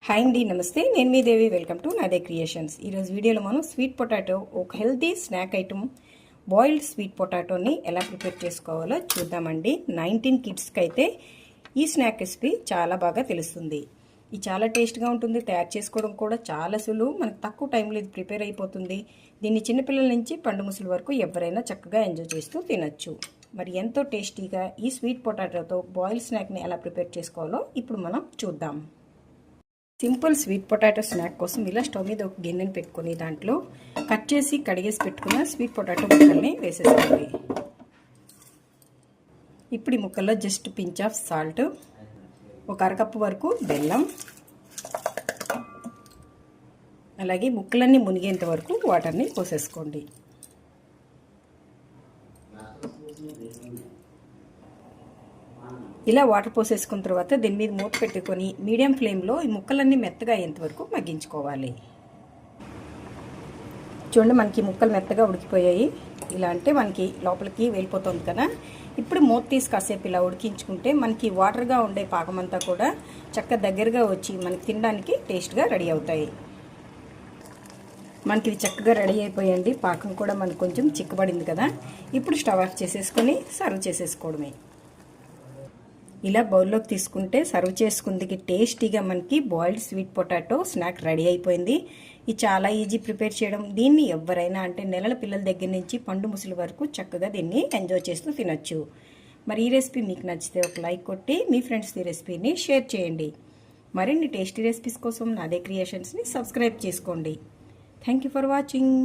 Hi అండి, నమస్తే. నేను మీ Devi. Welcome to Nade Creations. ఈరోజు వీడియోలో మనం స్వీట్ పొటాటో, ఒక healthy snack item boiled sweet పొటాటోని ఎలా ప్రిపేర్ చేసుకోవాలో చూద్దామండి. 19 కిడ్స్కి అయితే ఈ స్నాక్ రెసిపీ చాలా బాగా తెలుస్తుంది. ఇది చాలా టేస్ట్గా ఉంటుంది. తయారు చేసుకోవడం కూడా చాలా సులువు. మనకు తక్కువ టైంలో ఇది ప్రిపేర్ అయిపోతుంది. దీన్ని చిన్నపిల్లల నుంచి పండు ముసలి వరకు ఎవరైనా చక్కగా ఎంజాయ్ చేస్తూ తినచ్చు. మరి ఎంతో టేస్టీగా ఈ స్వీట్ పొటాటోతో బాయిల్డ్ స్నాక్ని ఎలా ప్రిపేర్ చేసుకోవాలో ఇప్పుడు మనం చూద్దాం. సింపుల్ స్వీట్ పొటాటో స్నాక్ కోసం ఇలా స్టవ్ మీద ఒక గిన్నెని పెట్టుకొని దాంట్లో కట్ చేసి కడిగేసి పెట్టుకున్న స్వీట్ పొటాటో ముక్కల్ని వేసేసుకోండి. ఇప్పుడు ఈ ముక్కల్లో జస్ట్ పించ్ ఆఫ్ సాల్ట్, ఒక అరకప్పు వరకు బెల్లం, అలాగే ముక్కలన్నీ మునిగేంత వరకు వాటర్ని పోసేసుకోండి. ఇలా వాటర్ పోసేసుకున్న తర్వాత దీని మీద మూత పెట్టుకొని మీడియం ఫ్లేమ్లో ఈ ముక్కలన్నీ మెత్తగా అయ్యేంత వరకు మగ్గించుకోవాలి. చూడండి, మనకి ముక్కలు మెత్తగా ఉడికిపోయాయి. ఇలా అంటే మనకి లోపలికి వెళ్ళిపోతుంది కదా. ఇప్పుడు మూత తీసి కాసేపు ఇలా ఉడికించుకుంటే మనకి వాటర్గా ఉండే పాకమంతా కూడా చక్కగా దగ్గరగా వచ్చి మనకి తినడానికి టేస్ట్గా రెడీ అవుతాయి. మనకి ఇది చక్కగా రెడీ అయిపోయండి. పాకం కూడా మనకు కొంచెం చిక్కబడింది కదా. ఇప్పుడు స్టవ్ ఆఫ్ చేసేసుకొని సర్వ్ చేసేసుకోవడమే. ఇలా బౌల్లోకి తీసుకుంటే సర్వ్ చేసుకుందికి టేస్టీగా మనకి boiled sweet potato snack ready అయిపోయింది. ఇది చాలా ఈజీ ప్రిపేర్ చేయడం. దీన్ని ఎవరైనా అంటే నెలల పిల్లల దగ్గర నుంచి పండు ముసలి వరకు చక్కగా దీన్ని ఎంజాయ్ చేస్తూ తినొచ్చు. మరి ఈ రెసిపీ మీకు నచ్చితే ఒక లైక్ కొట్టి మీ ఫ్రెండ్స్ ఈ రెసిపీని షేర్ చేయండి. మరిన్ని టేస్టీ రెసిపీస్ కోసం నాదే క్రియేషన్స్ని సబ్స్క్రైబ్ చేసుకోండి. Thank you for watching.